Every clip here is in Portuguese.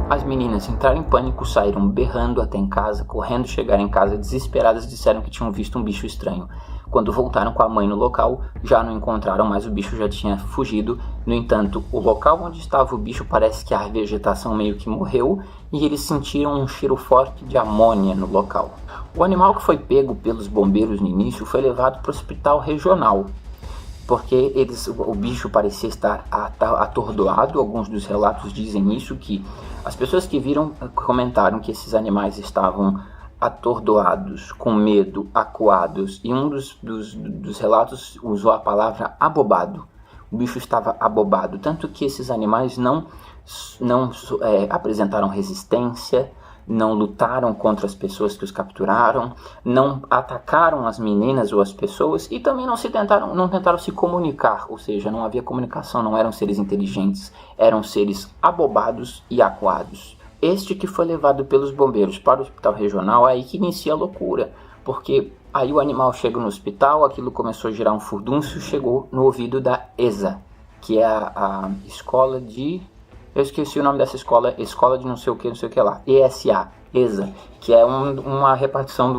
As meninas entraram em pânico, saíram berrando até em casa, correndo, chegaram em casa desesperadas e disseram que tinham visto um bicho estranho. Quando voltaram com a mãe no local, já não encontraram mais, o bicho já tinha fugido. No entanto, o local onde estava o bicho parece que a vegetação meio que morreu e eles sentiram um cheiro forte de amônia no local. O animal que foi pego pelos bombeiros no início foi levado para o hospital regional, porque o bicho parecia estar atordoado. Alguns dos relatos dizem isso, que as pessoas que viram comentaram que esses animais estavam atordoados, com medo, acuados, e um dos relatos usou a palavra abobado. O bicho estava abobado, tanto que esses animais não apresentaram resistência, não lutaram contra as pessoas que os capturaram, não atacaram as meninas ou as pessoas e também não tentaram se comunicar, ou seja, não havia comunicação, não eram seres inteligentes, eram seres abobados e acuados. Este que foi levado pelos bombeiros para o hospital regional, é aí que inicia a loucura, porque aí o animal chega no hospital, aquilo começou a girar um furdúncio, chegou no ouvido da ESA, que é a escola de... Eu esqueci o nome dessa escola de não sei o que lá, ESA, que é uma repartição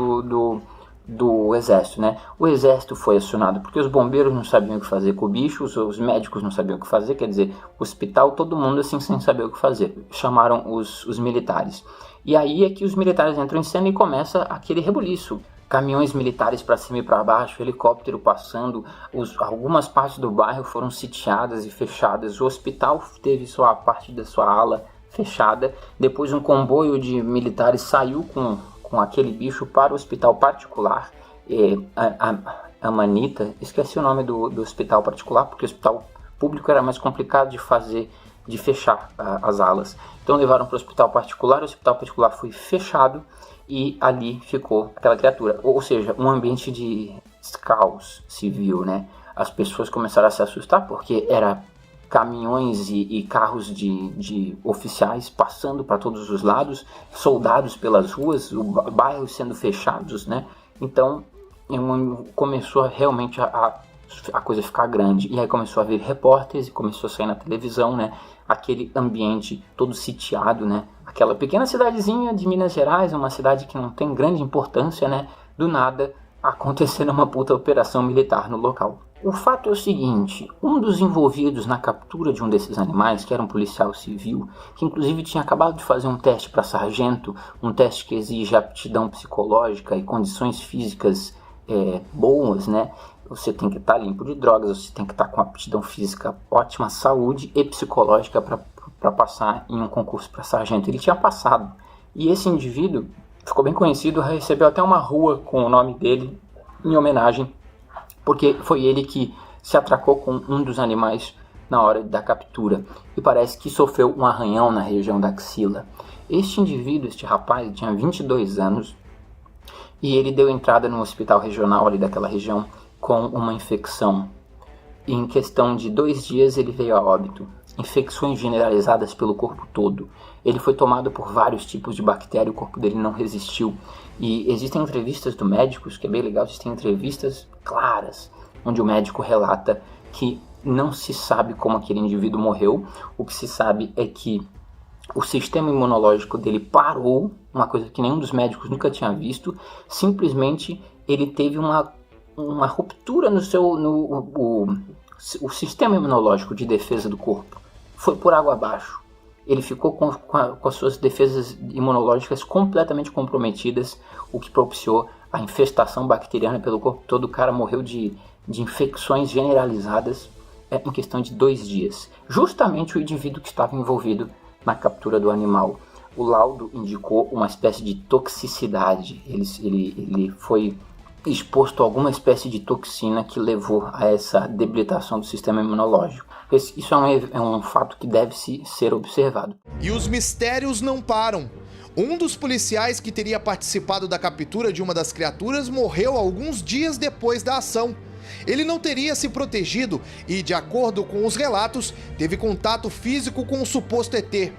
do exército, né? O exército foi acionado porque os bombeiros não sabiam o que fazer com o bicho, os médicos não sabiam o que fazer, quer dizer, o hospital, todo mundo assim sem saber o que fazer. Chamaram os militares. E aí é que os militares entram em cena e começa aquele rebuliço. Caminhões militares para cima e para baixo, helicóptero passando, algumas partes do bairro foram sitiadas e fechadas, o hospital teve sua parte da sua ala fechada, depois um comboio de militares saiu com aquele bicho para o hospital particular, a Manita, esqueci o nome do hospital particular, porque o hospital público era mais complicado de fechar as alas. Então levaram para o hospital particular foi fechado e ali ficou aquela criatura. Ou seja, um ambiente de caos civil, né? As pessoas começaram a se assustar porque era caminhões e carros de oficiais passando para todos os lados, soldados pelas ruas, bairros sendo fechados, né? Então começou realmente a coisa ficar grande. E aí começou a vir repórteres e começou a sair na televisão, né? Aquele ambiente todo sitiado, né? Aquela pequena cidadezinha de Minas Gerais, uma cidade que não tem grande importância, né? Do nada acontecendo uma puta operação militar no local. O fato é o seguinte, um dos envolvidos na captura de um desses animais, que era um policial civil, que inclusive tinha acabado de fazer um teste para sargento, um teste que exige aptidão psicológica e condições físicas boas, né? Você tem que estar limpo de drogas, você tem que estar com aptidão física ótima, saúde e psicológica para passar em um concurso para sargento. Ele tinha passado. E esse indivíduo ficou bem conhecido, recebeu até uma rua com o nome dele em homenagem, porque foi ele que se atracou com um dos animais na hora da captura e parece que sofreu um arranhão na região da axila. Este indivíduo, este rapaz, tinha 22 anos e ele deu entrada no hospital regional ali daquela região com uma infecção. E em questão de 2 dias ele veio a óbito. Infecções generalizadas pelo corpo todo. Ele foi tomado por vários tipos de bactéria, o corpo dele não resistiu. E existem entrevistas do médicos, que é bem legal, existem entrevistas claras, onde o médico relata que não se sabe como aquele indivíduo morreu. O que se sabe é que o sistema imunológico dele parou, uma coisa que nenhum dos médicos nunca tinha visto. Simplesmente ele teve uma ruptura o sistema imunológico de defesa do corpo. Foi por água abaixo. Ele ficou com as suas defesas imunológicas completamente comprometidas, o que propiciou a infestação bacteriana pelo corpo todo. O cara morreu de infecções generalizadas em questão de 2 dias. Justamente o indivíduo que estava envolvido na captura do animal. O laudo indicou uma espécie de toxicidade. Ele foi exposto a alguma espécie de toxina que levou a essa debilitação do sistema imunológico. Isso é um fato que deve ser observado. E os mistérios não param. Um dos policiais que teria participado da captura de uma das criaturas morreu alguns dias depois da ação. Ele não teria se protegido e, de acordo com os relatos, teve contato físico com o suposto ET.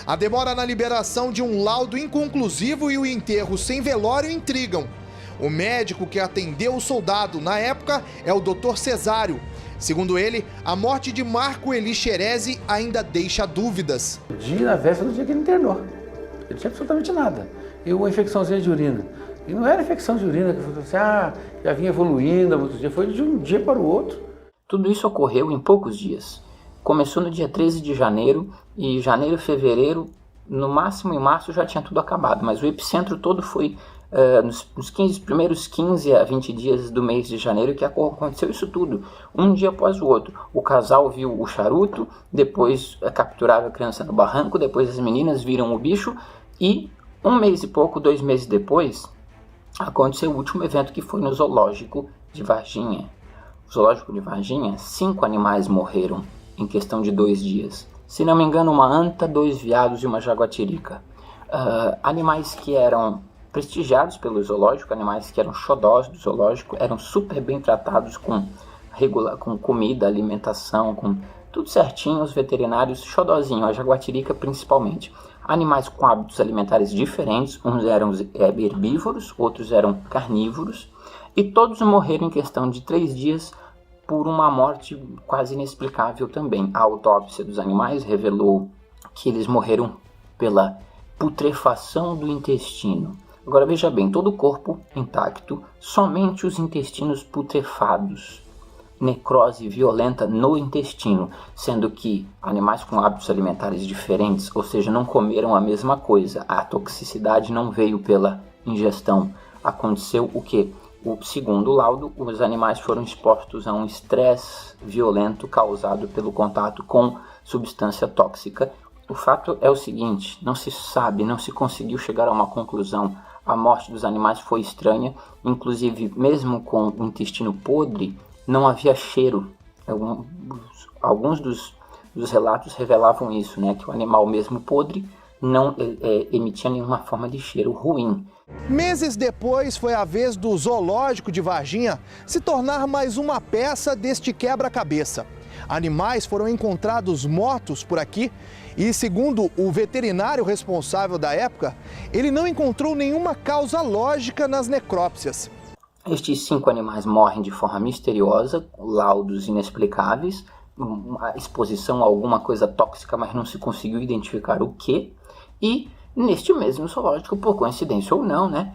A demora na liberação de um laudo inconclusivo e o enterro sem velório intrigam. O médico que atendeu o soldado na época é o Dr. Cesário. Segundo ele, a morte de Marco Eli Xerezi ainda deixa dúvidas. O dia na véspera do dia que ele internou. Ele não tinha absolutamente nada. E uma infecçãozinha de urina. E não era infecção de urina, que falou assim, já vinha evoluindo, outro dia, foi de um dia para o outro. Tudo isso ocorreu em poucos dias. Começou no dia 13 de janeiro e janeiro e fevereiro, no máximo em março já tinha tudo acabado, mas o epicentro todo foi nos primeiros 15 a 20 dias do mês de janeiro que aconteceu isso tudo, um dia após o outro. O casal viu o charuto, depois capturaram a criança no barranco, depois as meninas viram o bicho e um mês e pouco, 2 meses depois, aconteceu o último evento que foi no zoológico de Varginha. No zoológico de Varginha, 5 animais morreram em questão de 2 dias. Se não me engano, uma anta, 2 veados e uma jaguatirica. Animais que eram prestigiados pelo zoológico, animais que eram xodós do zoológico, eram super bem tratados com comida, alimentação, com tudo certinho, os veterinários, xodózinho, a jaguatirica principalmente. Animais com hábitos alimentares diferentes, uns eram herbívoros, outros eram carnívoros, e todos morreram em questão de 3 dias por uma morte quase inexplicável também. A autópsia dos animais revelou que eles morreram pela putrefação do intestino. Agora veja bem, todo o corpo intacto, somente os intestinos putrefados. Necrose violenta no intestino, sendo que animais com hábitos alimentares diferentes, ou seja, não comeram a mesma coisa, a toxicidade não veio pela ingestão. Aconteceu o quê? Segundo o laudo, os animais foram expostos a um estresse violento causado pelo contato com substância tóxica. O fato é o seguinte, não se sabe, não se conseguiu chegar a uma conclusão. A morte dos animais foi estranha, inclusive mesmo com o intestino podre, não havia cheiro. Alguns dos relatos revelavam isso, né? Que o animal mesmo podre não emitia nenhuma forma de cheiro ruim. Meses depois, foi a vez do zoológico de Varginha se tornar mais uma peça deste quebra-cabeça. Animais foram encontrados mortos por aqui e, segundo o veterinário responsável da época, ele não encontrou nenhuma causa lógica nas necrópsias. Estes 5 animais morrem de forma misteriosa, laudos inexplicáveis, a exposição a alguma coisa tóxica, mas não se conseguiu identificar o que. E neste mesmo zoológico, por coincidência ou não, né,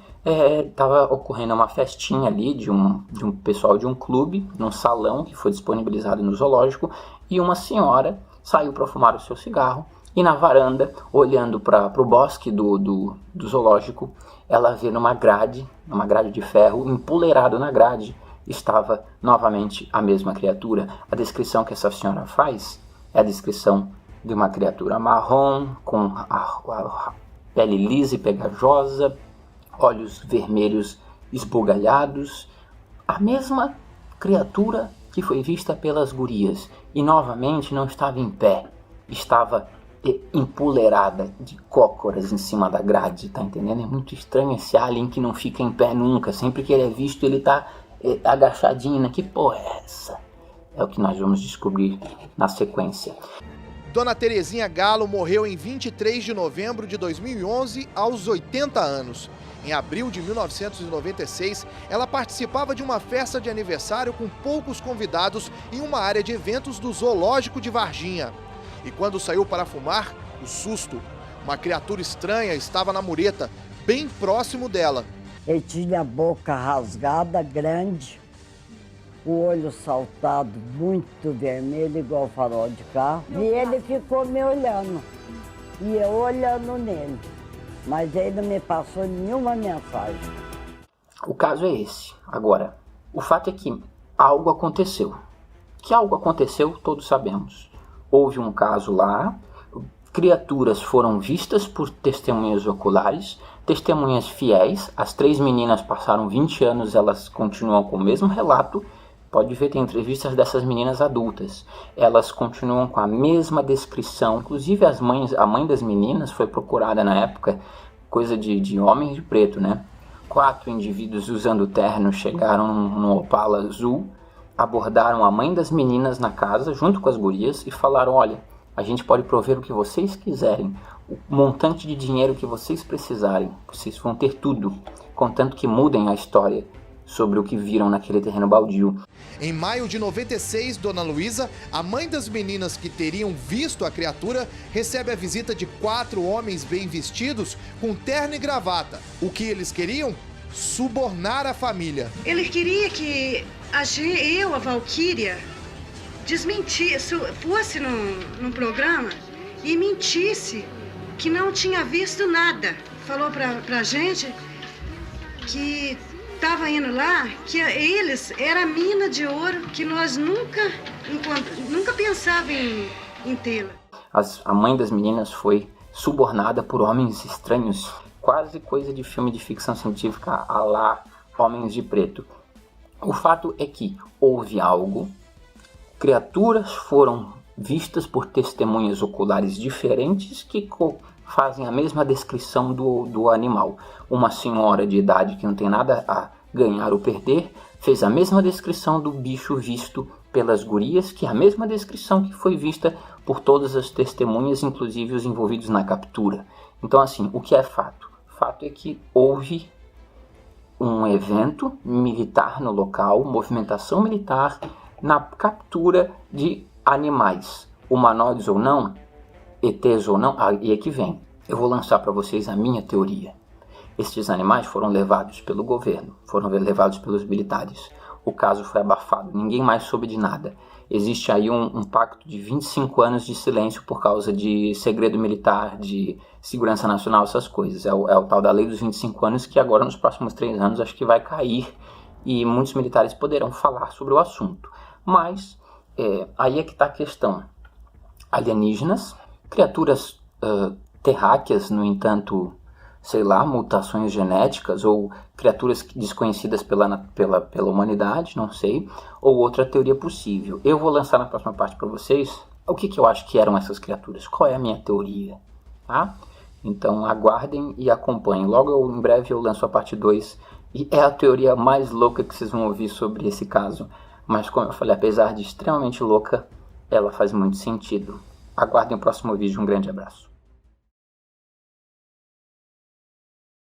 estava ocorrendo uma festinha ali de um pessoal de um clube, num salão que foi disponibilizado no zoológico, e uma senhora saiu para fumar o seu cigarro, e na varanda, olhando para o bosque do zoológico, ela vê numa grade de ferro, empoleirado na grade, estava novamente a mesma criatura. A descrição que essa senhora faz é a descrição de uma criatura marrom, com a pele lisa e pegajosa, olhos vermelhos esbugalhados, a mesma criatura que foi vista pelas gurias, e novamente não estava em pé, estava empoleirada de cócoras em cima da grade, tá entendendo? É muito estranho esse alien que não fica em pé nunca, sempre que ele é visto ele tá agachadinho, né? Que porra é essa? É o que nós vamos descobrir na sequência. Dona Terezinha Galo morreu em 23 de novembro de 2011, aos 80 anos. Em abril de 1996, ela participava de uma festa de aniversário com poucos convidados em uma área de eventos do Zoológico de Varginha. E quando saiu para fumar, o susto. Uma criatura estranha estava na mureta, bem próximo dela. Ele tinha a boca rasgada, grande, o olho saltado, muito vermelho, igual farol de carro. E ele ficou me olhando, e eu olhando nele. Mas ele não me passou nenhuma mensagem. O caso é esse. Agora, o fato é que algo aconteceu. Que algo aconteceu, todos sabemos. Houve um caso lá, criaturas foram vistas por testemunhas oculares, testemunhas fiéis. As 3 meninas passaram 20 anos, elas continuam com o mesmo relato. Pode ver, tem entrevistas dessas meninas adultas. Elas continuam com a mesma descrição. Inclusive a mãe das meninas foi procurada na época, coisa de homem de preto, né? 4 indivíduos usando terno chegaram num Opala azul, abordaram a mãe das meninas na casa, junto com as gurias, e falaram, olha, A gente pode prover o que vocês quiserem, o montante de dinheiro que vocês precisarem. Vocês vão ter tudo, contanto que mudem a história sobre o que viram naquele terreno baldio. Em maio de 96, Dona Luísa, a mãe das meninas que teriam visto a criatura, recebe a visita de 4 homens bem vestidos, com terno e gravata. O que eles queriam? Subornar a família. Ele queria que a Valquíria, fosse num programa e mentisse que não tinha visto nada. Falou pra gente que estava indo lá, que eles era a mina de ouro que nós nunca pensava em tê-la. A mãe das meninas foi subornada por homens estranhos, quase coisa de filme de ficção científica à la Homens de Preto. O fato é que houve algo, criaturas foram vistas por testemunhas oculares diferentes que fazem a mesma descrição do animal. Uma senhora de idade que não tem nada a ganhar ou perder fez a mesma descrição do bicho visto pelas gurias, que é a mesma descrição que foi vista por todas as testemunhas, inclusive os envolvidos na captura. Então, assim, o que é fato? Fato é que houve um evento militar no local, movimentação militar na captura de animais, humanoides ou não, ETs ou não, e aqui vem. Eu vou lançar para vocês a minha teoria. Estes animais foram levados pelo governo, foram levados pelos militares. O caso foi abafado, ninguém mais soube de nada. Existe aí um pacto de 25 anos de silêncio por causa de segredo militar, de segurança nacional, essas coisas. É o tal da lei dos 25 anos que agora nos próximos 3 anos acho que vai cair e muitos militares poderão falar sobre o assunto. Mas aí é que está a questão. Alienígenas, criaturas terráqueas, no entanto, sei lá, mutações genéticas ou criaturas desconhecidas pela humanidade, não sei, ou outra teoria possível. Eu vou lançar na próxima parte para vocês o que eu acho que eram essas criaturas, qual é a minha teoria, tá? Então aguardem e acompanhem. Logo em breve eu lanço a parte 2 e é a teoria mais louca que vocês vão ouvir sobre esse caso. Mas como eu falei, apesar de extremamente louca, ela faz muito sentido. Aguardem o próximo vídeo, um grande abraço.